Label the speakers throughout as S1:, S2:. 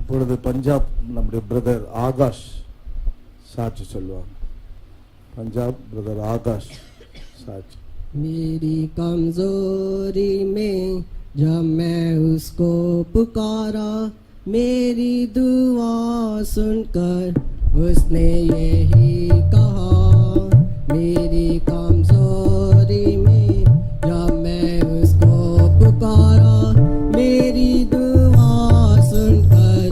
S1: இப்பொழுது பஞ்சாப் நம்முடைய பிரதர் ஆகாஷ் சாட்சி சொல்லுவாங்க. பஞ்சாப் பிரதர் ஆகாஷ் साच।
S2: मेरी कमजोरी में जब मैं उसको पुकारा, मेरी दुआ सुनकर उसने यही कहा। मेरी कमजोरी में जब मैं उसको पुकारा, मेरी दुआ सुनकर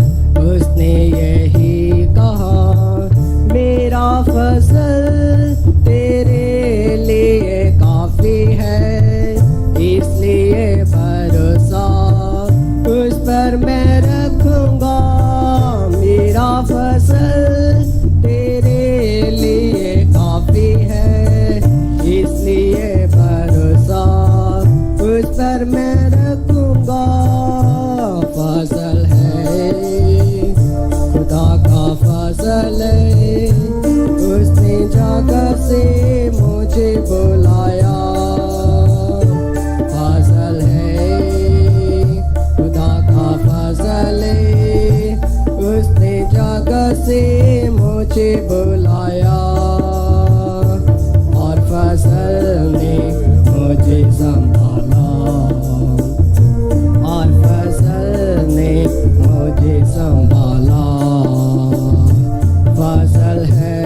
S2: उसने यही कहा। मेरा फजल तेरे लिए काफी है, इसलिए भरोसा उस पर मैं रखूंगा। मेरा फजल तेरे लिए काफी है, इसलिए भरोसा उस पर मैं रखूंगा। फजल है खुदा का फजल है, उसने जगह से मुझे बुलाया। फजल है खुदा का फजल है, उसने जगह से मुझे बुलाया। और फजल ने मुझे संभाला, और फजल ने मुझे संभाला। फजल है।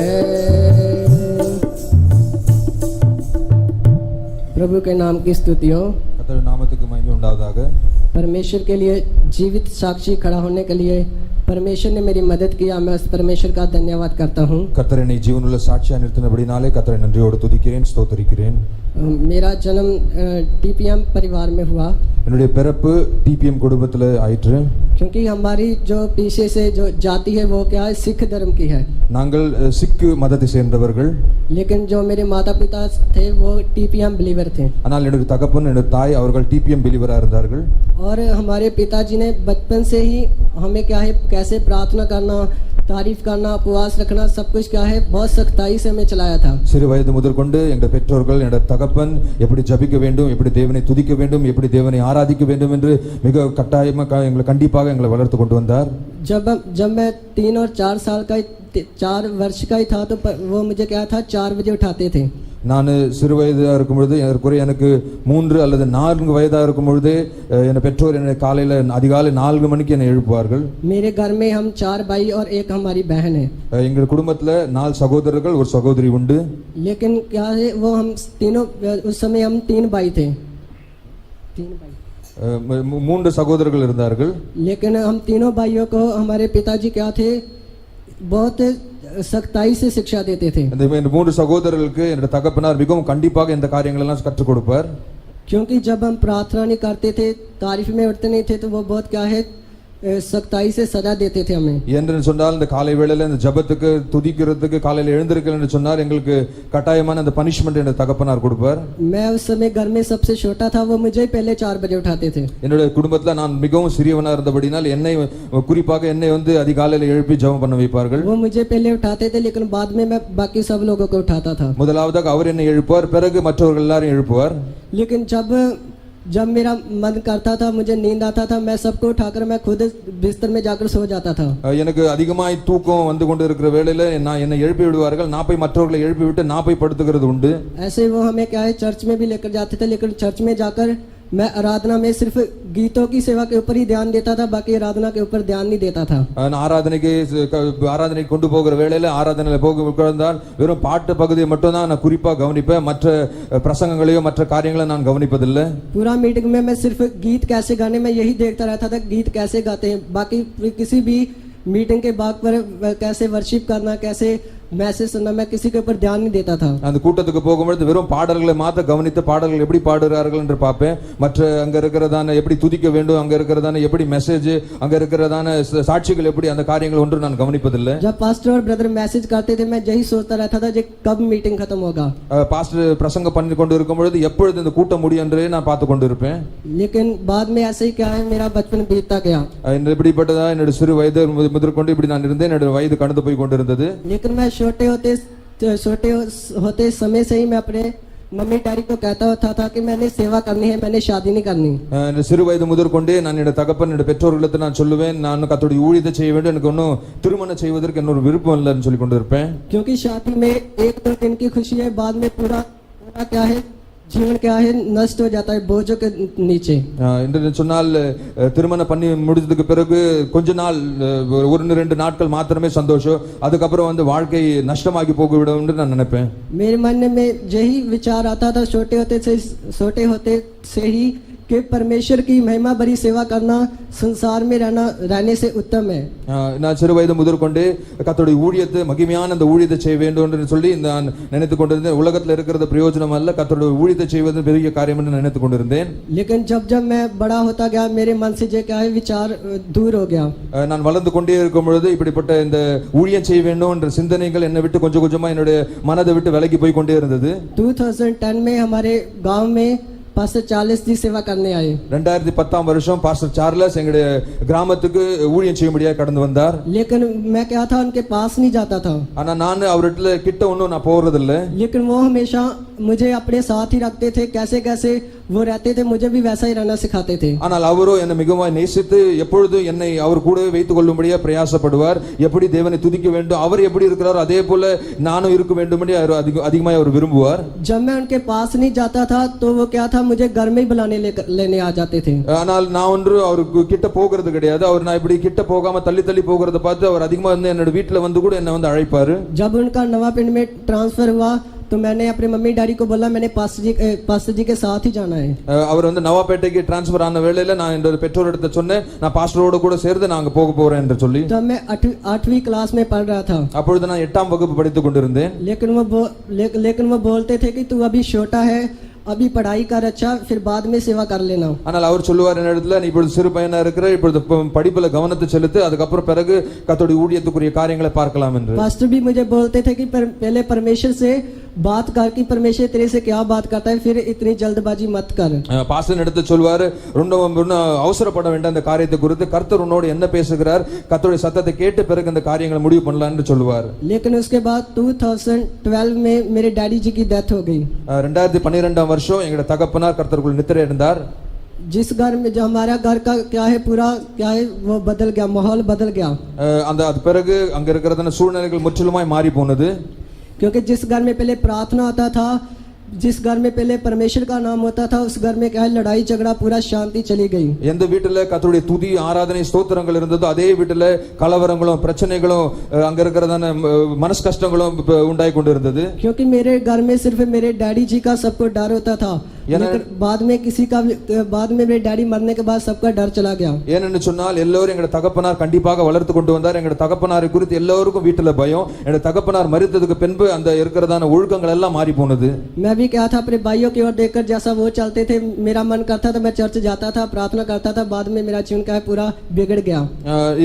S2: प्रभु के नाम की स्तुति हो।
S3: கர்த்தருடைய நாமத்துக்கு மகிமை உண்டாவதாக।
S2: परमेश्वर के लिए जीवित साक्षी खड़ा होने के लिए परमेश्वर ने मेरी मदद किया, मैं उस परमेश्वर का धन्यवाद करता हूँ।
S3: கர்த்தர் என்னை ஜீவனுள்ள சாட்சியா நிறுத்தினபடினாலே கர்த்தரை நன்றியோடு துதிக்கிறேன், ஸ்தோத்திரிக்கிறேன்।
S2: मेरा जन्म टीपीएम परिवार में हुआ।
S3: என்னுடைய பிறப்பு டிபிஎம் குடும்பத்தில் ஆயிற்று।
S2: क्योंकि हमारी जो पीछे से जो जाति है वो क्या है, सिख धर्म की है।
S3: நாங்கள் சிக்கு மதத்தை சேர்ந்தவர்கள்।
S2: लेकिन जो मेरे माता पिता थे वो टीपीएम बिलीवर थे।
S3: ஆனால் என்னுடைய தகப்பன் என்னுடைய தாய் அவர்கள் டிபிஎம் பிலீவரா இருந்தார்கள்।
S2: और हमारे पिताजी ने बचपन से ही हमें क्या है कैसे प्रार्थना करना, तारीफ करना, उपवास रखना, सब कुछ क्या है बहुत सख्ताई से हमें चलाया था।
S3: சிறு வயது முதற்கொண்டு எங்கள் பெற்றோர்கள் என்னுடைய தகப்பன் எப்படி ஜபிக்க வேண்டும், எப்படி தேவனை துதிக்க வேண்டும், எப்படி தேவனை ஆராதிக்க வேண்டும் என்று மிக கட்டாயமாக எங்களை கண்டிப்பாக எங்களை வளர்த்து கொண்டு வந்தார்।
S2: जब मैं 3 और 4 साल का 4 वर्ष का ही था तो वो मुझे क्या था 4 बजे उठाते थे।
S3: நான் சிறு வயதாக இருக்கும் பொழுது எனக்கு 3 அல்லது 4 வயதாக இருக்கும் பொழுது என் பெற்றோர் என்னை காலையில் அதிகாலை 4 மணிக்கு என்னை எழுப்புவார்கள்।
S2: मेरे घर में हम 4 भाई और एक हमारी बहन है।
S3: எங்கள் குடும்பத்தில் 4 சகோதரர்கள் ஒரு சகோதரி உண்டு।
S2: लेकिन क्या है वो हम तीनों उस समय हम 3 भाई थे, 3 भाई
S3: 3 சகோதரர்கள் இருந்தார்கள்।
S2: लेकिन हम तीनों भाइयों को हमारे पिताजी क्या थे बहुत सख्ताई से शिक्षा देते थे।
S3: இந்த 3 சகோதரர்களுக்கு என்னுடைய தகப்பனார் மிகவும் கண்டிப்பாக இந்த காரியங்கள் எல்லாம் கற்றுக் கொடுப்பார்।
S2: क्योंकि जब हम प्रार्थना नहीं करते थे, तारीफ में उठते नहीं थे, तो वो बहुत क्या है सख्ताई से सजा देते थे हमें।
S3: என்று சொன்னால் இந்த காலை வேளையில இந்த ஜெபத்துக்கு துதிக்கிறதுக்கு காலையில எழுந்திருக்கல என்று சொன்னார் எங்களுக்கு கட்டாயமான அந்த பனிஷ்மென்ட் என்னுடைய தகப்பனார் கொடுப்பார்।
S2: मैं उस समय घर में सबसे छोटा था, वो मुझे पहले 4 बजे उठाते थे।
S3: என்னுடைய குடும்பத்துல நான் மிகவும் சிறியவனா இருந்தபடியால் என்னை குறிப்பாக என்னை அதிகாலையில எழுப்பி ஜெபம் பண்ண வைப்பார்கள்।
S2: वो मुझे पहले उठाते थे, लेकिन बाद में मैं बाकी सब लोगों को उठाता था।
S3: முதலாவதாக அவர் என்னை எழுப்புவார், பிறகு மற்றவர்கள் எல்லாரும் எழுப்புவார்।
S2: लेकिन जब मेरा मन करता था, मुझे नींद आता था, मैं सबको उठाकर मैं खुद बिस्तर में जाकर सो जाता था।
S3: எனக்கு அதிகமாய் தூக்கம் வந்து கொண்டு இருக்கிற வேளையில நான் என்னை எழுப்பி விடுவார்கள், நான் போய் மற்றவர்களை எழுப்பி விட்டு நான் போய் படுத்துக்கிறது உண்டு।
S2: ऐसे वो हमें क्या है चर्च में भी लेकर जाते थे, लेकिन चर्च में जाकर मैं आराधना में सिर्फ गीतों की सेवा के ऊपर ही ध्यान देता था, बाकी आराधना के ऊपर ध्यान नहीं देता था। ஆராதனைக்கு கொண்டு போகிற வேளையில ஆராதனையில போகிறால் வெறும் பாட்டு பகுதியை மட்டும் தான் நான் குறிப்பா கவனிப்பேன், மற்ற பிரசங்கங்களையோ மற்ற காரியங்களை நான் கவனிப்பதில்லை। पूरा मीटिंग में मैं सिर्फ गीत कैसे गाने में यही देखता रहता था, गीत कैसे गाते हैं, बाकी किसी भी मीटिंग के बाद पर कैसे वर्शिप करना, कैसे मैसेज सुनना, मैं किसी के ऊपर ध्यान नहीं देता था।
S3: அந்த கூட்டத்துக்கு போகும்போது வெறும் பாடல்களை மாத்த கவனித்து பாடல்கள் எப்படி பாடுகிறார்கள் என்று பார்ப்பேன், மற்ற அங்க இருக்கிறதான எப்படி துதிக்க வேண்டும், அங்க இருக்கிறதான எப்படி மெசேஜ், அங்க இருக்கிறதான சாட்சிகள் எப்படி, அந்த காரியங்கள் ஒன்று நான் கவனிப்பதில்லை।
S2: जब पास्टर और ब्रदर मैसेज करते थे, मैं यही सोचता रहता था जे कब मीटिंग खत्म होगा।
S3: பாஸ்டர் பிரசங்கம் பண்ணி கொண்டு இருக்கும் பொழுது எப்பொழுது இந்த கூட்டம் முடியும் என்றே நான் பார்த்து கொண்டு இருப்பேன்।
S2: लेकिन बाद में ऐसे ही क्या है मेरा बचपन बीतता गया।
S3: இப்படிப்பட்டதா என்னுடைய சிறு வயது முதற்கொண்டு இப்படி நான் இருந்தேன், என்னுடைய வயது கடந்து போய் கொண்டிருந்தது।
S2: लेकिन मैं छोटे होते समय से ही मैं अपने मम्मी डैडी को कहता होता था कि मैंने सेवा करनी है, मैंने शादी नहीं करनी।
S3: இந்த சிறு வயது முதற்கொண்டே நான் என்னுடைய தகப்பன் என்னுடைய பெற்றோர்களுக்கு நான் சொல்லுவேன், நான் கர்த்தருடைய ஊழியத்தை செய்ய வேண்டும், எனக்கு ஒன்றும் திருமணம் செய்வதற்கு இன்னொரு விருப்பம் இல்லைன்னு சொல்லி கொண்டு இருப்பேன்.
S2: क्योंकि शादी में एक दो दिन की खुशी है, बाद में पूरा पूरा क्या है, जीवन क्या है, नष्ट हो जाता है बोझों के नीचे।
S3: என்று சொன்னால் திருமணம் பண்ணி முடிஞ்சதுக்கு பிறகு கொஞ்ச நாள் ஒரு ரெண்டு நாட்கள் மாத்திரமே சந்தோஷம், அதுக்கப்புறம் வந்து வாழ்க்கை நஷ்டமாகி போய்விடும் என்று நான் நினைப்பேன்.
S2: मेरे मन में यही विचार आता था छोटे होते से ही कि परमेश्वर की महिमा भरी सेवा करना संसार में रहने से उत्तम है।
S3: நான் சிறு வயது முதற்கொண்டே கர்த்தருடைய ஊழியத்தை மகிமையான அந்த ஊழியத்தை செய்ய வேண்டும் என்று சொல்லி நான் நினைத்துக் கொண்டிருந்தேன். உலகத்தில் இருக்கிறது பிரயோஜனம் அல்ல, கர்த்தருடைய ஊழியத்தை செய்வது பெரிய காரியம் என்று நினைத்துக் கொண்டிருந்தேன்.
S2: लेकिन जब मैं बड़ा होता गया मेरे मन से जो क्या है विचार दूर हो गया।
S3: நான் வளர்ந்து கொண்டே இருக்கும் பொழுது இப்படிப்பட்ட இந்த ஊழியம் செய்ய வேண்டும் என்ற சிந்தனைகள் என்னை விட்டு கொஞ்சம் கொஞ்சமா என்னுடைய மனதை விட்டு விலகி போய் கொண்டே இருந்தது.
S2: 2010 में हमारे गांव में पास्टर चार्ल्स जी सेवा करने आए।
S3: 2010 வருஷம் பாஸ்டர் சார்லஸ் எங்களுடைய கிராமத்துக்கு ஊழியம் செய்யும்படியாக கடந்து வந்தார்.
S2: लेकिन मैं क्या था उनके पास नहीं जाता था।
S3: ஆனா நான் அவர்கிட்ட கிட்ட ஒன்னும் நான் போறது இல்ல।
S2: लेकिन वो हमेशा मुझे अपने साथ ही रखते थे, कैसे कैसे वो रहते थे, मुझे भी वैसा ही रहना सिखाते थे।
S3: ஆனால் அவரோ என்னை மிகவும் நேசித்து எப்பொழுதும் என்னை அவர் கூடவே வைத்துக் கொள்ளும்படியா பிரயாசப்படுவார். எப்படி தேவனை துதிக்க வேண்டும், அவர் எப்படி இருக்கிறாரோ அதே போல நானும் இருக்க வேண்டும்படி அதிகமாக அவர் விரும்புவார்.
S2: जब मैं उनके पास नहीं जाता था तो वो क्या था, मुझे घर में ही बुलाने लेने आ जाते थे।
S3: ஆனால் நான் ஒன்று அவருக்கு கிட்ட போகிறது கிடையாது. அவர் நான் இப்படி கிட்ட போகாம தள்ளி தள்ளி போகிறத பார்த்து அவர் அதிகமா வந்து என்னோட வீட்டுல வந்து கூட என்ன வந்து அழைப்பாரு.
S2: जब उनका नवा पिंड में ट्रांसफर हुआ तो मैंने अपने मम्मी डैडी को बोला मैंने पास्टर जी के साथ ही जाना है।
S3: அவர் வந்து நவாப்பேட்டைக்கு ட்ரான்ஸ்ஃபர் ஆன வேளையில நான் என்னோட பெற்றோரிடத்தை சொன்னேன், நான் பாஸ்டரோட கூட சேர்ந்து நாங்க போக போறேன் என்று சொல்லி.
S2: तब मैं 8वीं क्लास में पढ़ रहा था।
S3: அப்பொழுது நான் 8ஆம் வகுப்பு படித்துக் கொண்டிருந்தேன்.
S2: लेकिन वो बोलते थे कि तू अभी छोटा है, अभी पढ़ाई कर, अच्छा फिर बाद में सेवा कर लेना।
S3: ஆனால் அவர் சொல்லுவார் என்னிடத்துல, நீ இப்பொழுது சிறு பையனா இருக்கிற, இப்பொழுது படிப்புல கவனத்தை செலுத்து, அதுக்கப்புறம் பிறகு கர்த்தருடைய ஊழியத்துக்குரிய காரியங்களை பார்க்கலாம் என்று.
S2: पास्टर भी मुझे बोलते थे कि पहले परमेश्वर से बात कर कि परमेश्वर तेरे से क्या बात करता है, फिर इतनी जल्दबाजी मत कर।
S3: பாஸ்டர் எடுத்து சொல்வாரு, ரொம்ப அவசரப்பட வேண்டாம் இந்த காரியத்தை குறித்து, கர்த்தர் உன்னோடு என்ன பேசுகிறார், கர்த்தருடைய சத்தத்தை கேட்டு பிறகு இந்த காரியங்களை முடிவு பண்ணலாம் என்று சொல்லுவார்.
S2: लेकिन उसके बाद 2012 में मेरे डैडी जी की डेथ हो गई।
S3: 2012 வருஷம் எங்க தகப்பனார் கர்த்தருக்குள் நித்திரை அடைந்தார்.
S2: जिस घर में जो हमारा घर का क्या है पूरा क्या है वो बदल गया, माहौल बदल गया।
S3: அந்த பிறகு அங்க இருக்கிறதான சூழ்நிலைகள் முற்றிலுமாய் மாறி போனது.
S2: क्योंकि जिस घर में पहले प्रार्थना होता था, जिस घर में पहले परमेश्वर का नाम होता था, उस घर में क्या है लड़ाई झगड़ा पूरा शांति चली गई।
S3: எந்த வீட்டுல கர்த்தருடைய துதி ஆராதனை ஸ்தோத்திரங்கள் இருந்ததோ அதே வீட்டுல கலவரங்களும் பிரச்சனைகளும் அங்க இருக்கிறதான மனசு கஷ்டங்களும் உண்டாய் கொண்டிருந்தது.
S2: क्योंकि मेरे घर में सिर्फ मेरे डैडी जी का सबको डर होता था, लेकिन बाद में मेरे डैडी मरने के बाद सबका डर चला गया।
S3: ஏனென்று சொன்னால் எல்லோரும் எங்க தகப்பனார் கண்டிப்பாக வளர்த்து கொண்டு வந்தார். எங்க தகப்பனாரை குறித்து எல்லோருக்கும் வீட்டுல பயம். எங்க தகப்பனார் மரித்ததுக்கு பின்பு அந்த இருக்கிறதான ஒழுக்கங்கள் எல்லாம் மாறி போனது.
S2: मैं भी क्या था अपने भाइयों की ओर देखकर जैसा वो चलते थे, मेरा मन करता था मैं चर्च जाता था, प्रार्थना करता था, बाद में मेरा जीवन का पूरा बिगड़ गया।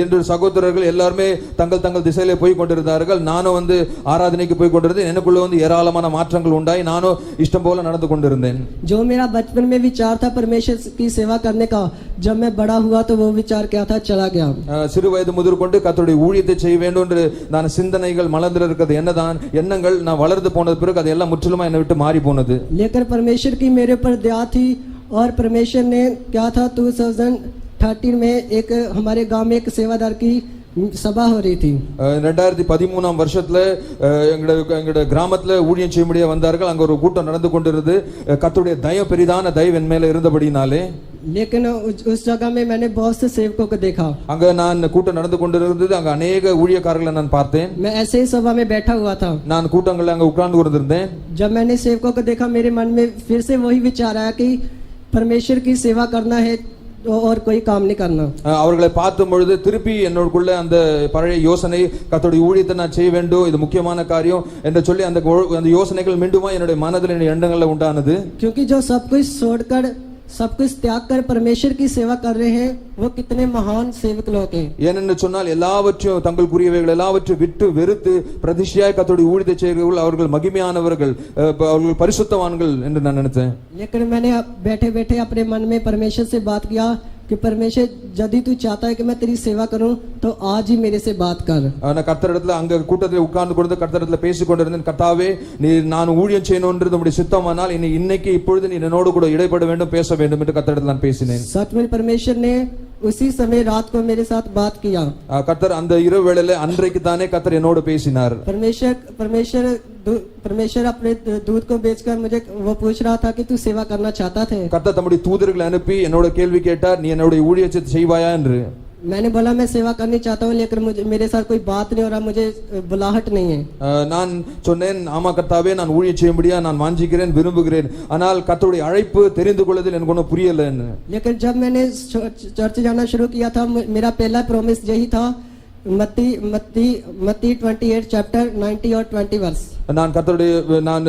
S3: என்று சகோதரர்கள் எல்லாரும் தங்கள் திசையிலே போய் கொண்டிருந்தார்கள். நானும் வந்து ஆராதனைக்கு போய் கொண்டிருந்தேன். எனக்குள்ள வந்து ஏராளமான மாற்றங்கள் உண்டாய் நானும் இஷ்டம் போல நடந்து கொண்டிருந்தேன்.
S2: जो मेरा बचपन में विचार था परमेश्वर की सेवा करने का, जब मैं बड़ा हुआ तो वो विचार क्या था चला गया।
S3: சிறு வயது முதற்கொண்டு கர்த்தருடைய ஊழியத்தை செய்ய வேண்டும் என்று நான் சிந்தனைகள் மலர்ந்து இருக்கிறது என்னதான் எண்ணங்கள் நான் வளர்ந்து போனது பிறகு அது எல்லாம் முற்றிலுமா என்னை விட்டு மாறி போனது.
S2: लेकिन परमेश्वर की मेरे ऊपर दया थी और परमेश्वर ने क्या था 2013 में एक हमारे गांव में एक सेवादार की சபா हो रही थी.
S3: 2013ஆம் வருஷத்துல எங்க கிராமத்துல ஊழியம் செய்யும்படியா வந்தார்கள். அங்க ஒரு கூட்டம் நடந்து கொண்டிருந்தது. கர்த்தருடைய தயவு பெரிதான தயவு என் மேல இருந்தபடினாலே.
S2: लेकिन उस जगह में मैंने बहुत से सेवकों को देखा.
S3: அங்க நான் கூட்டம் நடந்து கொண்டிருந்தது. அங்க अनेक ஊழியக்காரர்களை நான் பார்த்தேன்.
S2: मैं ऐसे ही सभा में बैठा हुआ था.
S3: நான் கூட்டங்கள்ல அங்க உட்கார்ந்து கொண்டிருந்தேன்.
S2: जब मैंने सेवकों को देखा मेरे मन में फिर से वही विचार आया कि परमेश्वर की सेवा करना है और कोई काम नहीं करना.
S3: அவர்களை பார்க்கும் பொழுது திருப்பி என்னோடுக்குள்ள அந்த பழைய யோசனை, கர்த்தருடைய ஊழியத்தை நான் செய்ய வேண்டும், இது முக்கியமான காரியம் என்று சொல்லி அந்த யோசனைகள் மீண்டுமா என்னுடைய மனதில் என்னுடைய எண்ணங்கள்ல உண்டானது.
S2: क्योंकि जो सब कुछ छोड़कर सब कुछ त्याग कर परमेश्वर की सेवा कर रहे हैं वो कितने महान सेवक लोग हैं.
S3: ஏனென்று சொன்னால் எல்லாவற்றையும் தங்களுக்குரியவைகள் எல்லாவற்றையும் விட்டு வெறுத்து பிரதிஷ்டையாய் கர்த்தருடைய ஊழியத்தை செய்கிறவர்கள் அவர்கள் மகிமையானவர்கள், அவர்கள் பரிசுத்தவான்கள் என்று நான் நினைத்தேன்.
S2: लेकिन मैंने बैठे बैठे अपने मन में परमेश्वर से बात किया कि परमेश्वर यदि तू चाहता है कि मैं तेरी सेवा करूं तो आज ही मेरे से बात कर।
S3: நான் கர்த்தரிடத்துல அங்க கூட்டத்தில் உட்கார்ந்து கொண்டு கர்த்தரிடத்துல பேசிக் கொண்டிருந்தேன். கர்த்தாவே, நீ நான் ஊழியம் செய்யணும்ன்றது உம்முடைய சித்தமானால் இன்னைக்கு இப்பொழுது நீ என்னோடு கூட இடைப்பட வேண்டும், பேச வேண்டும் என்று கர்த்தரிடத்தில் நான் பேசினேன்.
S2: सच में परमेश्वर ने उसी समय रात को मेरे साथ बात किया.
S3: கர்த்தர் அந்த இரவு வேளையில அன்றைக்கு தானே கர்த்தர் என்னோடு பேசினார்.
S2: परमेश्वर अपने दूत को भेजकर मुझे वो पूछ रहा था कि तू सेवा करना चाहता थे.
S3: கர்த்தர் தம்முடைய தூதர்களை அனுப்பி என்னோட கேள்வி கேட்டார், நீ என்னோட ஊழியத்தை செய்வாயா என்று.
S2: मैंने बोला मैं सेवा करनी चाहता हूँ, लेकिन मुझे मेरे साथ कोई बात नहीं हो रहा, मुझे बुलाहट नहीं है.
S3: நான் சொன்னேன், ஆமா கர்த்தாவே, நான் ஊழியம் செய்யும்படியா நான் வாஞ்சிக்கிறேன், விரும்புகிறேன். ஆனால் கர்த்தருடைய அழைப்பு தெரிந்து கொள்வதில் எனக்கு ஒன்றும் புரியலன்னு.
S2: लेकिन जब मैंने चर्च जाना शुरू किया था, मेरा पहला प्रॉमिस यही था, मत्ती 28 चैप्टर 90 और 20 वर्स.
S3: நான்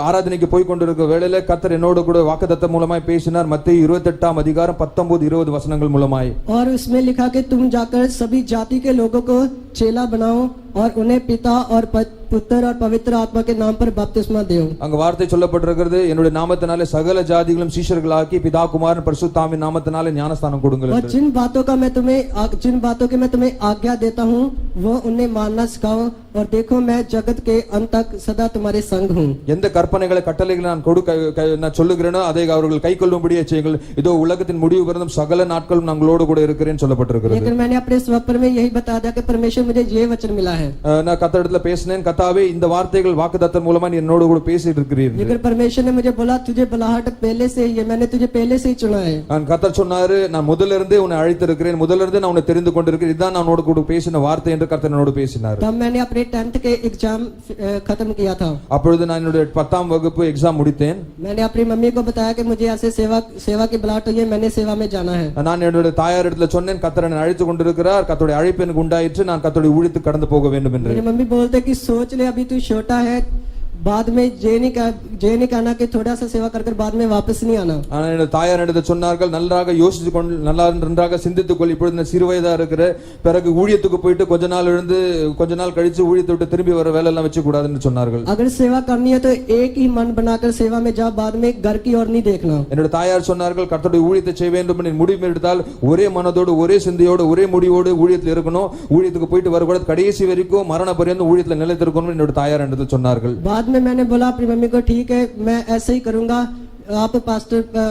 S3: ஆராதனைக்கு போய் கொண்டிருக்க வேளையில கர்த்தர் என்னோடு கூட வாக்குத்தத்தம் மூலமாய் பேசினார். மத்தேயு 28 அதிகாரம் 19-20 வசனங்கள் மூலமாய்.
S2: और उसमें लिखा कि तुम जाकर सभी जाति के लोगों को चेला बनाओ और उन्हें पिता और पुत्र और पवित्र आत्मा के नाम पर बपतिस्मा दो.
S3: அங்க வார்த்தை சொல்லப்பட்டிருக்கிறது, என்னுடைய நாமத்தினாலே சகல ஜாதிகளும் சீஷர்களாக்கி பிதா குமாரன் பரிசுத்தாவின் நாமத்தினாலே ஞானஸ்தானம் கொடுங்கள்.
S2: और जिन बातों की मैं तुम्हें आज्ञा देता हूँ वो उन्हें मानना सिखाओ, और देखो मैं जगत के अंत तक सदा तुम्हारे संग हूँ.
S3: எந்த கற்பனைகளை கட்டளைகளை நான் சொல்லுகிறேனோ அதை அவர்கள் கைக்கொள்ளும்படியே செய்யுங்கள். இதோ உலகத்தின் முடிவு வரைக்கும் சகல நாட்களும் நாங்களோடு கூட இருக்கிறேன்னு சொல்லப்பட்டிருக்கிறது.
S2: लेकिन मैंने अपने स्वप्न में यही बता दिया कि परमेश्वर मुझे ये वचन मिला है.
S3: நான் கர்த்தரிடத்துல பேசினேன், கர்த்தாவே இந்த வார்த்தைகள் வாக்குத்தத்தம் மூலமா நீ என்னோடு கூட பேசிட்டு இருக்கிறீர்கள்.
S2: लेकिन परमेश्वर ने मुझे बोला तुझे बुलाहट पहले से ही है, मैंने तुझे पहले से ही चुना है.
S3: நான் கர்த்தர் சொன்னாரு, நான் முதல்ல இருந்தே உன்னை அழைத்திருக்கிறேன், முதல்ல இருந்தே நான் உன்னை தெரிந்து கொண்டிருக்கிறேன், இதான் நான் உன்னோடு கூட பேசின வார்த்தை என்று கர்த்தர் என்னோடு பேசினார்.
S2: तब मैंने अपने 10th के एग्जाम खत्म किया था.
S3: அப்பொழுது நான் என்னுடைய 10ஆம் வகுப்பு எக்ஸாம் முடித்தேன்.
S2: मैंने अपनी मम्मी को बताया कि मुझे ऐसे सेवा की बुलाहट हुई है, मैंने सेवा में जाना है.
S3: நான் என்னுடைய தாயாரிடத்துல சொன்னேன், கர்த்தர் என்னை அழைத்து கொண்டிருக்கிறார், கர்த்தருடைய அழைப்பு எனக்கு உண்டாயிற்று, நான் கர்த்தருடைய ஊழியத்துக்கு கடந்து போக வேண்டும் என்று.
S2: मेरी मम्मी बोलते कि सोच ले अभी तू छोटा है, बाद में जे नहीं कहना कि थोड़ा सा सेवा कर बाद में वापस नहीं आना.
S3: ஆனால் என்னுடைய தாயார் என்னிடம் சொன்னார்கள், நன்றாக யோசித்து கொண்டு நன்றாக சிந்தித்துக் கொள், இப்பொழுது சிறு வயதா இருக்கிற, பிறகு ஊழியத்துக்கு போயிட்டு கொஞ்ச நாள் கழிச்சு ஊழியத்தை விட்டு திரும்பி வர வேலை எல்லாம் வச்சு கூடாதுன்னு சொன்னார்கள்.
S2: अगर सेवा करनी है तो एक ही मन बनाकर सेवा में जा, बाद में घर की ओर नहीं देखना.
S3: என்னுடைய தாயார் சொன்னார்கள், கர்த்தருடைய ஊழியத்தை செய்ய வேண்டும் என்று முடிவு எடுத்தால் ஒரே மனதோடு ஒரே சிந்தையோடு ஒரே முடிவோடு ஊழியத்தில் இருக்கணும், ஊழியத்துக்கு போயிட்டு வரக்கூடாது, கடைசி வரைக்கும் மரண பரியந்தம் ஊழியத்தில் நிலைத்திருக்கணும் என்னுடைய தாயார் என்னிடத்தில் சொன்னார்கள்.
S2: बाद में मैंने बोला अपनी मम्मी को, ठीक है मैं ऐसे ही करूंगा, आप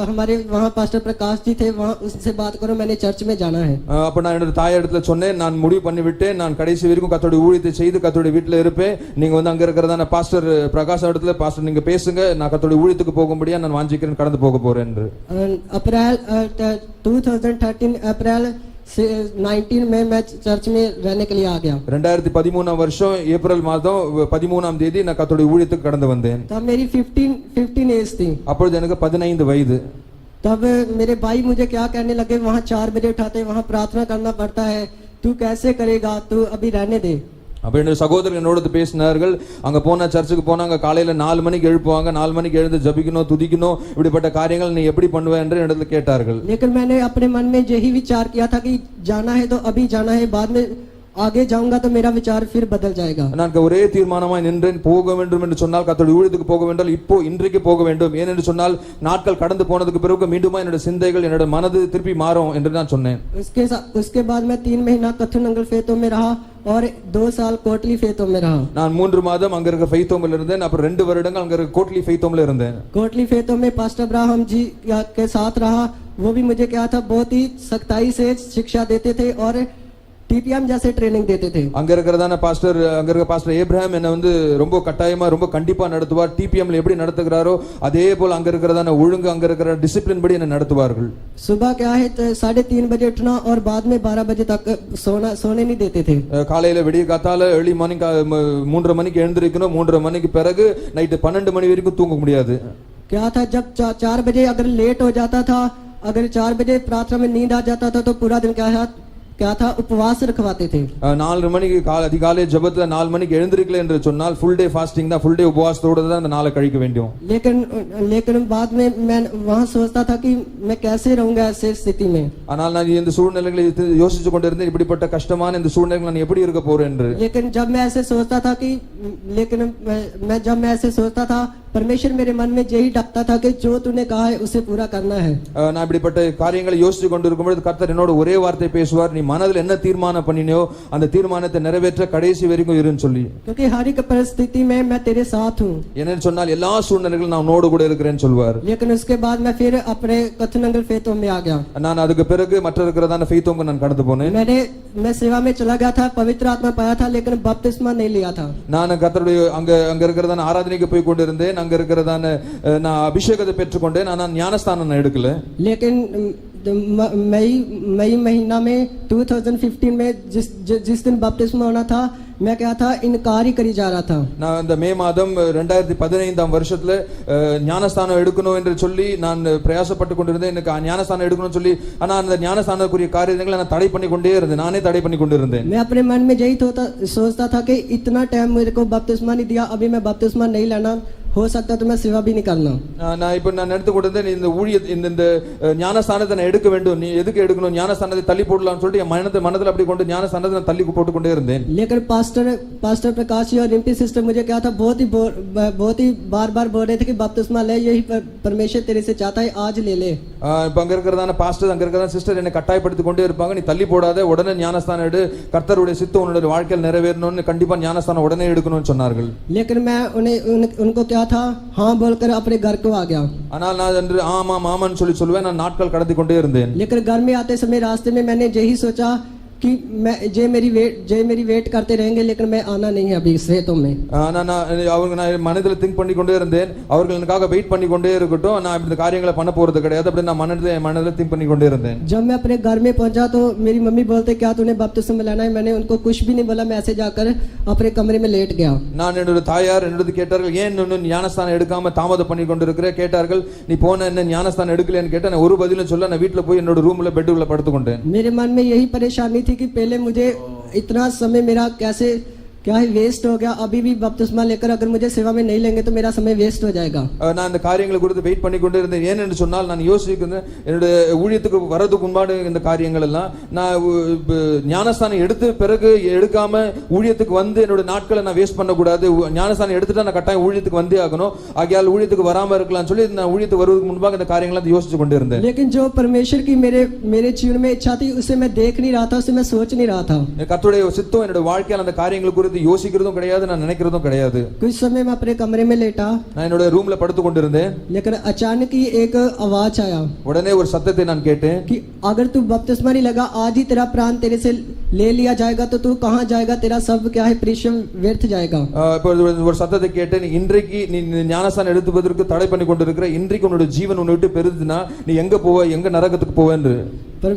S2: हमारे वहाँ पास्टर प्रकाश जी थे, वहाँ उससे बात करो, मैंने चर्च में जाना है.
S3: அப்ப நான் என்னோட தாயாரிடத்துல சொன்னேன், நான் முடிவு பண்ணி விட்டேன், நான் கடைசி வரைக்கும் கர்த்தருடைய ஊழியத்தை செய்து கர்த்தருடைய வீட்டுல இருப்பேன், நீங்க அங்க இருக்கிறதான பாஸ்டர் பிரகாஷ் இடத்துல பாஸ்டர் நீங்க பேசுங்க, நான் கர்த்தருடைய ஊழியத்துக்கு போகும்படியா நான் வாஞ்சிக்கிறேன், கடந்து போக போறேன் என்று.
S2: अप्रैल 2013 अप्रैल 19 में मैं चर्च में रहने के लिए आ गया.
S3: 2013 வருஷம் ஏப்ரல் மாதம் 13ஆம் தேதி நான் கர்த்தருடைய ஊழியத்துக்கு கடந்து வந்தேன்.
S2: तब मेरी 15 एज थी.
S3: அப்பொழுது எனக்கு 15 வயது.
S2: तब मेरे भाई मुझे क्या कहने लगे, वहाँ 4 बजे उठाते, वहाँ प्रार्थना करना पड़ता है, तू कैसे करेगा, तू अभी रहने दे.
S3: அப்ப என்னோட சகோதரர் என்னோட பேசினார்கள், அங்க போனா சர்ச்சுக்கு போனாங்க, காலையில 4 மணிக்கு எழுப்புவாங்க, 4 மணிக்கு எழுந்து ஜபிக்கணும், துதிக்கணும், இப்படிப்பட்ட காரியங்கள் நீ எப்படி பண்ணுவ என்று என்னிடத்துல கேட்டார்கள்.
S2: लेकिन मैंने अपने मन में यही विचार किया था कि जाना है तो अभी जाना है, बाद में आगे जाऊंगा तो मेरा विचार फिर बदल जाएगा.
S3: நான் ஒரே தீர்மானமாய் நின்றேன், போக வேண்டும் என்று சொன்னால் கர்த்தருடைய ஊழியத்துக்கு போக வேண்டும், இப்போ இன்றைக்கு போக வேண்டும், ஏனென்று சொன்னால் நாட்கள் கடந்து போனதுக்கு பிறகு மீண்டுமா என்னோட சிந்தைகள் என்னோட மனது திருப்பி மாறும் என்று நான் சொன்னேன்.
S2: उसके बाद मैं 3 महीना कथन अंगल फेतों में रहा और 2 साल कोटली फेतों में रहा.
S3: நான் 3 மாதம் அங்க இருக்க ஃபெய்த்தோம்ல இருந்தேன், அப்புறம் 2 வருடங்கள் அங்க இருக்க கோட்லி ஃபெய்த்தோம்ல இருந்தேன்.
S2: कोटली फेतों में पास्टर अब्राहम जी के साथ रहा. वो भी मुझे क्या था, बहुत ही सख्ताई से शिक्षा देते थे और टीपीएम जैसे ट्रेनिंग देते थे.
S3: அங்க இருக்கிறதான பாஸ்டர் ஏப்ரஹாம் என்ன வந்து ரொம்ப கட்டாயமா ரொம்ப கண்டிப்பா நடத்துவார். டிபிஎம்ல எப்படி நடத்துகிறாரோ அதே போல அங்க இருக்கிறதான ஒழுங்கு அங்க இருக்கிற டிசிப்ளின் படி என்ன நடத்துவார்கள்.
S2: सुबह क्या है 3:30 बजे उठना और बाद में 12 बजे तक सोने नहीं देते थे.
S3: காலையில விடிய காத்தால early morning 3:30 மணிக்கு எழுந்திருக்கணும், 3:30 மணிக்கு பிறகு நைட் 12 மணி வரைக்கும் தூங்க முடியாது.
S2: क्या था, जब 4 बजे अगर लेट हो जाता था, अगर 4 बजे प्रार्थना में नींद आ जाता था तो पूरा दिन क्या था उपवास रखवाते थे.
S3: 4 மணிக்கு அதிகாலை ஜெபத்துல 4 மணிக்கு எழுந்திருக்கல என்று சொன்னால் ஃபுல் டே ஃபாஸ்டிங் தான், ஃபுல் டே உபவாசத்தோட தான் அந்த நாளை கழிக்க வேண்டும்.
S2: लेकिन बाद में मैं वहां सोचता था कि मैं कैसे रहूंगा ऐसे स्थिति में.
S3: ஆனால் நான் இந்த சூழ்நிலைகளை யோசிச்சு கொண்டிருந்தேன், இப்படிப்பட்ட கஷ்டமான இந்த சூழ்நிலைகள் நான் எப்படி இருக்க போறேன் என்று.
S2: लेकिन जब मैं ऐसे सोचता था परमेश्वर मेरे मन में यही डालता था कि जो तूने कहा है उसे पूरा करना है।
S3: நான் இப்படிப்பட்ட காரியங்களை யோசித்து கொண்டிருக்கும் பொழுது கர்த்தர் என்னோட ஒரே வார்த்தை பேசுவார், நீ மனதில் என்ன தீர்மானம் பண்ணினியோ அந்த தீர்மானத்தை நிறைவேற்ற கடைசி வரைக்கும் இருன்னு சொல்லி.
S2: क्योंकि हर एक परिस्थिति में मैं तेरे साथ हूँ,
S3: என்னன்னு சொன்னால் எல்லா சூழ்நிலைகளும் நான் உன்னோடு கூட இருக்கிறேன்னு சொல்வார்.
S2: लेकिन उसके बाद मैं फिर अपने कथनंगल फेतों में आ गया।
S3: நான் அதுக்கு பிறகு மற்ற இருக்கிறதான ஃபெய்த்தோம்க்கு நான் கடந்து போனேன்.
S2: मैं सेवा में चला गया था, पवित्र आत्मा पाया था, लेकिन बपतिस्मा नहीं लिया था।
S3: நான் கர்த்தருடைய அங்க இருக்கிறதான ஆராதனைக்கு போய் கொண்டிருந்தேன், அங்க இருக்கிறதான நான் அபிஷேகத்தை பெற்றுக்கொண்டேன், நான் ஞானஸ்தானம் நான் எடுக்கல.
S2: लेकिन मई महीना में 2015 में जिस दिन बपतिस्मा होना था, मैं क्या था, इनकार ही करी जा रहा था।
S3: நான் இந்த மே மாதம் 2015 வருஷத்துல ஞானஸ்தானம் எடுக்கணும் என்று சொல்லி நான் பிரயாசப்பட்டு கொண்டிருந்தேன். எனக்கு ஞானஸ்தானம் எடுக்கணும்னு சொல்லி, ஆனா அந்த ஞானஸ்தானக்குரிய காரியங்களை நான் தடை பண்ணி கொண்டே இருந்தேன், நானே தடை பண்ணி கொண்டிருந்தேன்.
S2: मैं अपने मन में यही सोचता था कि इतना टाइम मेरे को बपतिस्मा नहीं दिया, अभी मैं बपतिस्मा नहीं लेना, हो सकता तो मैं सेवा भी नहीं करना।
S3: நான் இப்ப நான் எடுத்து கொண்டிருந்தேன் இந்த ஊழிய இந்த ஞானஸ்தானத்தை நான் எடுக்க வேண்டும், நீ எதுக்கு எடுக்கணும், ஞானஸ்தானத்தை தள்ளி போடலாம்னு சொல்லிட்டு என் மனதில் அப்படி கொண்டு ஞானஸ்தானத்தை நான் தள்ளி போட்டு கொண்டே இருந்தேன்.
S2: लेकिन पास्टर प्रकाश जी और रिम्पी सिस्टर मुझे क्या था, बहुत ही बार बोल रहे थे कि बपतिस्मा ले, यही परमेश्वर तेरे से चाहता है, आज ले ले।
S3: இப்ப அங்க இருக்கிறதான பாஸ்டர் அங்க இருக்கிறதான சிஸ்டர் என்னை கட்டாயப்படுத்தி கொண்டே இருப்பாங்க, நீ தள்ளி போடாத, உடனே ஞானஸ்தானம் எடு, கர்த்தருடைய சித்தம் உன்னுடைய வாழ்க்கையில் நிறைவேறணும்னு, கண்டிப்பா ஞானஸ்தானம் உடனே எடுக்கணும்னு சொன்னார்கள்.
S2: लेकिन मैं उनको क्या था, हाँ बोलकर अपने घर को आ गया।
S3: ஆனால் நான் என்று ஆமா ஆமான்னு சொல்லுவேன், நான் நாட்கள் கடத்தி கொண்டே இருந்தேன்.
S2: लेकिन घर में आते समय रास्ते में मैंने यही सोचा कि मैं जे मेरी वेट करते रहेंगे, लेकिन मैं आना नहीं है अभी इस रेतों में।
S3: நான் மனதில் திங்க் பண்ணி கொண்டே இருந்தேன், அவர்கள் எனக்காக வெயிட் பண்ணி கொண்டே இருக்கட்டும், நான் இந்த காரியங்களை பண்ண போறது கிடையாது அப்படி நான் மனதில் திங்க் பண்ணி கொண்டே இருந்தேன்.
S2: जब मैं अपने घर में पहुंचा तो मेरी मम्मी बोलते क्या तूने बपतिस्मा लेना है, मैंने उनको कुछ भी नहीं बोला, मैं ऐसे जाकर अपने कमरे में लेट गया।
S3: நான் என்னோட தாயார் என்னோட கேட்டார்கள், ஏன் இன்னும் ஞானஸ்தானம் எடுக்காம தாமதம் பண்ணி கொண்டிருக்கிற கேட்டார்கள். நீ போன என்ன ஞானஸ்தானம் எடுக்கலன்னு கேட்டேன். நான் ஒரு பதிலும் சொல்ல, நான் வீட்டுல போய் என்னோட ரூம்ல பெட்ல படுத்து கொண்டேன்.
S2: मेरे मन में यही परेशानी थी कि पहले मुझे इतना समय मेरा कैसे क्या है वेस्ट हो गया, अभी भी बपतिस्मा लेकर अगर मुझे सेवा में नहीं लेंगे तो मेरा समय वेस्ट हो जाएगा।
S3: நான் அந்த காரியங்களை குறித்து வெயிட் பண்ணி கொண்டே இருந்தேன். ஏன் என்று சொன்னால் நான் யோசிக்கிறேன், என்னோட ஊழியத்துக்கு வரதுக்கு முன்னாடி இந்த காரியங்கள் எல்லாம் நான் ஞானஸ்தானம் எடுத்து பிறகு எடுக்காம ஊழியத்துக்கு வந்து என்னோட நாட்களை நான் வேஸ்ட் பண்ணக்கூடாது, ஞானஸ்தானம் எடுத்துட்டா நான் கட்டாயம் ஊழியத்துக்கு வந்தே ஆகணும், ஆகையால் ஊழியத்துக்கு வராம இருக்கலாம்னு சொல்லி நான் ஊழியத்துக்கு வருவதற்கு முன்பாக இந்த காரியங்களை யோசிச்சு கொண்டே இருந்தேன்.
S2: लेकिन जो परमेश्वर की मेरे जीवन में इच्छा थी उसे मैं देख नहीं रहा था, उसे मैं सोच नहीं रहा था।
S3: கர்த்தருடைய சித்தம் என்னோட வாழ்க்கையில் அந்த காரியங்களை குறித்து யோசிக்கிறதும் கிடையாது, நான் நினைக்கிறதும் கிடையாது.
S2: कुछ समय मैं अपने कमरे में लेटा,
S3: நான் என்னோட ரூம்ல படுத்து கொண்டிருந்தேன்.
S2: लेकिन अचानक ही एक आवाज आया,
S3: உடனே ஒரு சத்தத்தை நான் கேட்டேன்
S2: कि अगर तू बपतिस्मा नहीं लगा, आज ही तेरा प्राण तेरे से ले लिया जाएगा, तो तू कहां जाएगा, तेरा सब क्या है परिश्रम व्यर्थ जाएगा।
S3: இப்போ ஒரு சத்தத்தை கேட்டேன், இன்றைக்கு நீ ஞானஸ்தானம் எடுத்துவதற்கு தடை பண்ணி கொண்டிருக்கிற, இன்றைக்கு உன்னோட ஜீவன் உன்னை விட்டு பெருதுனா நீ எங்க போவ, எங்க நரகத்துக்கு போவ என்று।
S2: पर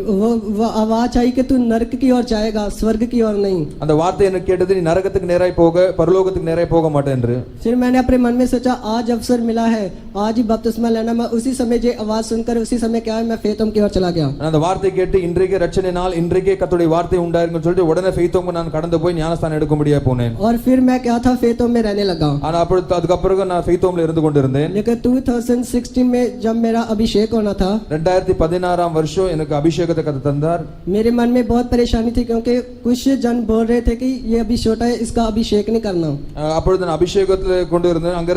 S2: वो आवाज आई कि तू नरक की ओर जाएगा, स्वर्ग की ओर नहीं।
S3: அந்த வார்த்தை எனக்கு கேட்டது, நீ நரகத்துக்கு நேராய் போக, பரலோகத்துக்கு நேராய் போக மாட்டே என்று।
S2: फिर मैंने अपने मन में सोचा आज अवसर मिला है, आज ही बपतिस्मा लेना। मैं उसी समय ये आवाज सुनकर उसी समय क्या है, मैं फेतोम की ओर चला गया।
S3: அந்த வார்த்தை கேட்டு இன்றைக்கே ரட்சணை நாள், இன்றைக்கே கர்த்தருடைய வார்த்தை உண்டாயிருக்குன்னு சொல்லிட்டு உடனே ஃபெய்த்தோம்க்கு நான் கடந்து போய் ஞானஸ்தானம் எடுக்கும்படியா போனேன்।
S2: और फिर मैं क्या था, फेतोम में रहने लगा।
S3: ஆனா அதுக்கு அப்புறம் நான் ஃபெய்த்தோம்ல இருந்து கொண்டிருந்தேன்।
S2: लेकिन 2016 में जब मेरा अभिषेक होना था,
S3: 2016 வருஷம் எனக்கு அபிஷேகத்தை கர்த்தர் தந்தார்।
S2: मेरे मन में बहुत परेशानी थी, क्योंकि कुछ जन बोल रहे थे कि ये अभी छोटा है, इसका अभिषेक नहीं करना।
S3: அப்பொழுது நான் அபிஷேகத்துல கொண்டு இருந்தேன்। அங்க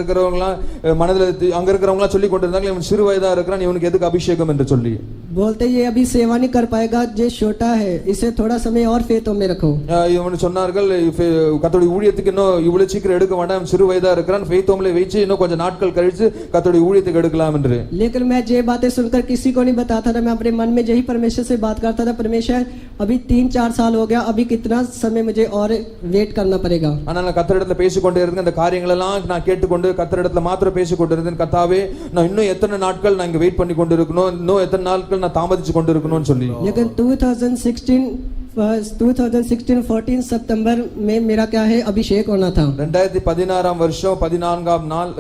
S3: இருக்கிறவங்க சொல்லி கொண்டிருந்தாங்க, இவன் சிறு வயதா இருக்கிறான், இவனுக்கு எதுக்கு அபிஷேகம் என்று சொல்லி
S2: बोलते ये अभी सेवा नहीं कर पाएगा, ये छोटा है, इसे थोड़ा समय और फेतों में रखो।
S3: இவன் சொன்னார்கள், கர்த்தருடைய ஊழியத்துக்கு இன்னும் இவ்வளவு சீக்கிரம் எடுக்க வேண்டாம், சிறு வயதா இருக்கிறான், ஃபெய்த்தோம்ல வச்சு இன்னும் கொஞ்சம் நாட்கள் கழிச்சு கர்த்தருடைய ஊழியத்துக்கு எடுக்கலாம் என்று।
S2: लेकिन मैं ये बातें सुनकर किसी को नहीं बताता था, मैं अपने मन में यही परमेश्वर से बात करता था, परमेश्वर अभी 3-4 साल हो गया, अभी कितना समय मुझे और वेट करना पड़ेगा।
S3: ஆனால் நான் கர்த்தரிடத்துல பேசிக்கொண்டே இருந்தேன், அந்த காரியங்கள் எல்லாம் நான் கேட்டுக்கொண்டு கர்த்தரிடத்துல மாத்திரம் பேசிக்கொண்டு இருந்தேன், கர்த்தாவே நான் இன்னும் எத்தனை நாட்கள் நான் இங்க வெயிட் பண்ணி கொண்டு இருக்கணும், இன்னும் எத்தனை நாட்கள் நான் தாமதிச்சு கொண்டு இருக்கணும்னு சொல்லி।
S2: लेकिन 2016-14 सितंबर में मेरा क्या है, अभिषेक होना था।
S3: 2016 வருஷம் 14ஆம் நாள்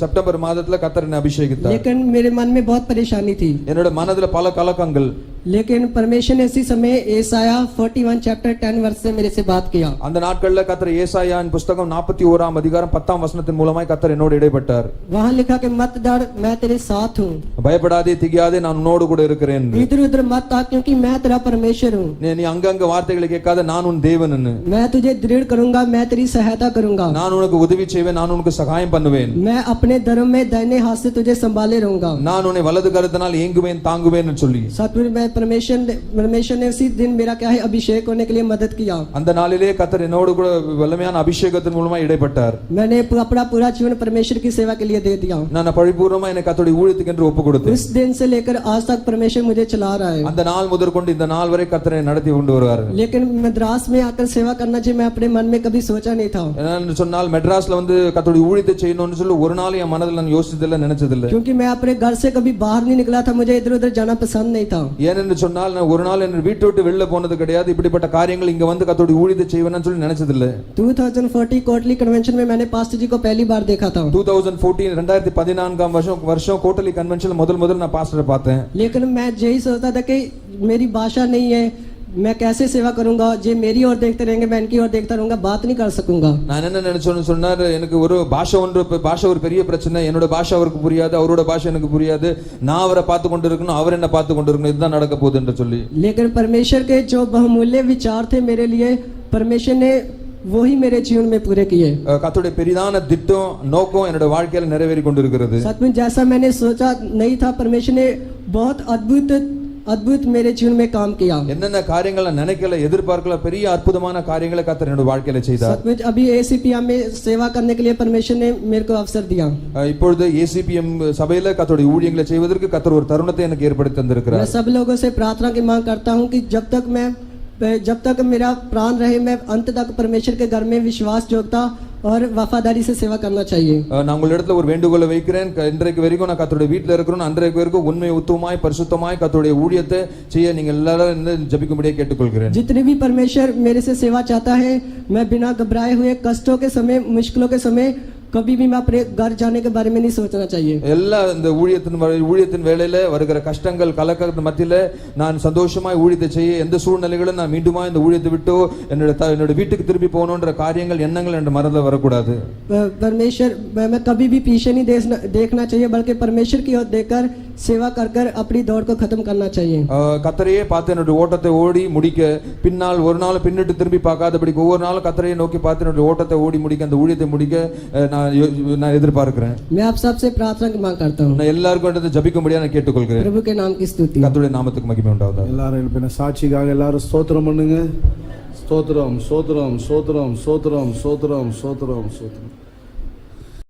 S3: செப்டம்பர் மாதத்துல கர்த்தர் என்னை அபிஷேகித்தார்।
S2: लेकिन मेरे मन में बहुत परेशानी थी,
S3: என்னோட மனதுல பல கலக்கங்கள்।
S2: लेकिन परमेश्वर ने उसी समय एसाया 41 चैप्टर 10 वर्ष से मेरे से बात किया।
S3: அந்த நாட்கள்ல கர்த்தர் ஏசாயாவின் புஸ்தகம் 41ஆம் அதிகாரம் 10ஆம் வசனத்தின் மூலமாய் கர்த்தர் என்னோடு இடைப்பட்டார்.
S2: वहां लिखा कि मत डर, मैं तेरे साथ हूँ।
S3: பயப்படாதே திகியாதே நான் உன்னோடு கூட இருக்கிறேன்.
S2: इधर उधर मत आ क्योंकि मैं तेरा परमेश्वर हूँ।
S3: நீ அங்கங்க வார்த்தைகளை கேட்காத நான் உன் தேவன்.
S2: मैं तुझे दृढ़ करूंगा, मैं तेरी सहायता करूंगा।
S3: நான் உனக்கு உதவி செய்வேன், நான் உனக்கு சகாயம் பண்ணுவேன்.
S2: मैं अपने धर्म में दाहिने हाथ से तुझे संभाले रहूंगा।
S3: நான் உன்னை வலது கரத்தினால் ஏங்குவேன் தாங்குவேன் என்று சொல்லி
S2: सतगुरु मैं परमेश्वर ने उसी दिन मेरा क्या है अभिषेक होने के लिए मदद किया।
S3: அந்த நாளிலே கர்த்தர் என்னோடு கூட வல்லமையான அபிஷேகத்தின் மூலமா இடைப்பட்டார்.
S2: मैंने अपना पूरा जीवन परमेश्वर की सेवा के लिए दे दिया।
S3: நான் பரிபூர்ணமா என்னை கர்த்தருடைய ஊழியத்துக்கு என்று ஒப்பு கொடுத்தேன்.
S2: उस दिन से लेकर आज तक परमेश्वर मुझे चला रहा है।
S3: அந்த நாள் முதற்கொண்டு இந்த நாள் வரை கர்த்தரை நடத்தி கொண்டு வருவார்.
S2: लेकिन मद्रास में आकर सेवा करना चाहिए मैं अपने मन में कभी सोचा नहीं था।
S3: என்னன்னு சொன்னால் மெட்ராஸ்ல வந்து கர்த்தருடைய ஊழியத்தை செய்யணும்னு சொல்லி ஒரு நாள் என் மனதில் நான் யோசிச்சதில்லை நினைச்சதில்லை.
S2: क्योंकि मैं अपने घर से कभी बाहर नहीं निकला था, मुझे इधर उधर जाना पसंद नहीं था।
S3: ஏனென்று சொன்னால் நான் ஒரு நாள் என்ன வீட்டை விட்டு வெளில போனது கிடையாது. இப்படிப்பட்ட காரியங்கள் இங்க வந்து கர்த்தருடைய ஊழியத்தை செய்வேன்னு சொல்லி நினைச்சதில்லை.
S2: 2014 कोटली कन्वेंशन में मैंने पास्टर जी को पहली बार देखा था।
S3: 2014 வருஷம் கோட்டலி கன்வென்ஷன்ல முதல் நான் பாஸ்டரை பார்த்தேன்.
S2: लेकिन मैं यही सोचता था कि मेरी भाषा नहीं है, मैं कैसे सेवा करूंगा, जे मेरी ओर देखते रहेंगे मैं इनकी ओर देखता रहूंगा, बात नहीं कर सकूंगा।
S3: நான் என்ன நினைச்சேன்னு சொன்னார், எனக்கு ஒரு பாஷை ஒரு பெரிய பிரச்சனை. என்னோட பாஷை அவருக்கு புரியாது, அவரோட பாஷை எனக்கு புரியாது. நான் அவரை பார்த்து கொண்டு இருக்கணும், அவர் என்ன பார்த்து கொண்டு இருக்கணும், இதுதான் நடக்க போகுது என்று சொல்லி.
S2: लेकिन परमेश्वर के जो बहुमूल्य विचार थे मेरे लिए परमेश्वर ने वही मेरे जीवन में पूरे किए।
S3: கர்த்தருடைய பெரிதான திட்டம் நோக்கம் என்னோட வாழ்க்கையில நிறைவேறி கொண்டிருக்கிறது.
S2: सचमुच जैसा मैंने सोचा नहीं था, परमेश्वर ने बहुत अद्भुत मेरे जीवन में काम किया।
S3: என்னென்ன காரியங்களை நினைக்கல எதிர்பார்க்கல பெரிய அற்புதமான காரியங்களை கர்த்தர் என்னோட வாழ்க்கையில செய்தார்.
S2: सचमुच अभी एसीपीएम में सेवा करने के लिए परमेश्वर ने मेरे को अवसर दिया।
S3: இப்பொழுது ஏசிபிஎம் சபையில கர்த்தருடைய ஊழியங்களை செய்வதற்கு கர்த்தர் ஒரு தருணத்தை எனக்கு ஏற்படுத்தி தந்திருக்கிறார்.
S2: मैं सब लोगों से प्रार्थना की मांग करता हूं कि जब तक मेरा प्राण रहे मैं अंत तक परमेश्वर के घर में विश्वास जोगता और वफादारी से सेवा करना चाहिए।
S3: நான் உங்களிடத்துல ஒரு வேண்டுகோளை வைக்கிறேன். இன்றைக்கு வரைக்கும் நான் கர்த்தருடைய வீட்ல இருக்கிறேன். அன்றைக்கு வரைக்கும் உண்மை உத்தமமாய் பரிசுத்தமாய் கர்த்தருடைய ஊழியத்தை செய்ய நீங்க எல்லாரும் ஜெபிக்கும்படியே கேட்டுக்கொள்கிறேன்.
S2: जितने भी परमेश्वर मेरे से सेवा चाहता है मैं बिना घबराए हुए कष्टों के समय मुश्किलों के समय कभी भी मैं अपने घर जाने के बारे में नहीं सोचना चाहिए।
S3: எல்லா இந்த ஊழியத்தின் வேளையில வருகிற கஷ்டங்கள் கலக்கத்தின் மத்தியில நான் சந்தோஷமாய் ஊழியத்தை செய்ய எந்த சூழ்நிலைகளும் நான் மீண்டுமா இந்த ஊழியத்தை விட்டு என்னோட வீட்டுக்கு திரும்பி போகணும்ன்ற காரியங்கள் எண்ணங்கள் என்ற மனதில் வரக்கூடாது.
S2: परमेश्वर मैं कभी भी पीछे नहीं देखना चाहिए, बल्कि परमेश्वर की ओर देखकर सेवा कर अपनी दौड़ को खत्म करना चाहिए।
S3: கர்த்தரையே பார்த்து என்னுடைய ஓட்டத்தை ஓடி முடிக்க பின்னால் ஒரு நாள் பின்னிட்டு திரும்பி பார்க்காதபடி ஒவ்வொரு நாளும் கர்த்தரையே நோக்கி பார்த்து என்னுடைய ஓட்டத்தை ஓடி முடிக்க அந்த ஊழியத்தை முடிக்க நான் எதிர்பார்க்கிறேன்.
S2: मैं आप सबसे प्रार्थना की मांग करता हूं।
S3: நான் எல்லாருக்கும் ஜெபிக்கும்படியா நான் கேட்டுக்கொள்கிறேன்.
S2: प्रभु के नाम की स्तुति।
S3: கர்த்தருடைய நாமத்துக்கு மகிமை உண்டாவதாக.
S1: எல்லாரும் எழுப்பின சாட்சிக்காக எல்லாரும் ஸ்தோத்திரம் பண்ணுங்க. ஸ்தோத்திரம் ஸ்தோத்திரம் ஸ்தோத்திரம் ஸ்தோத்திரம் ஸ்தோத்திரம் ஸ்தோத்திரம் ஸ்தோத்திரம்.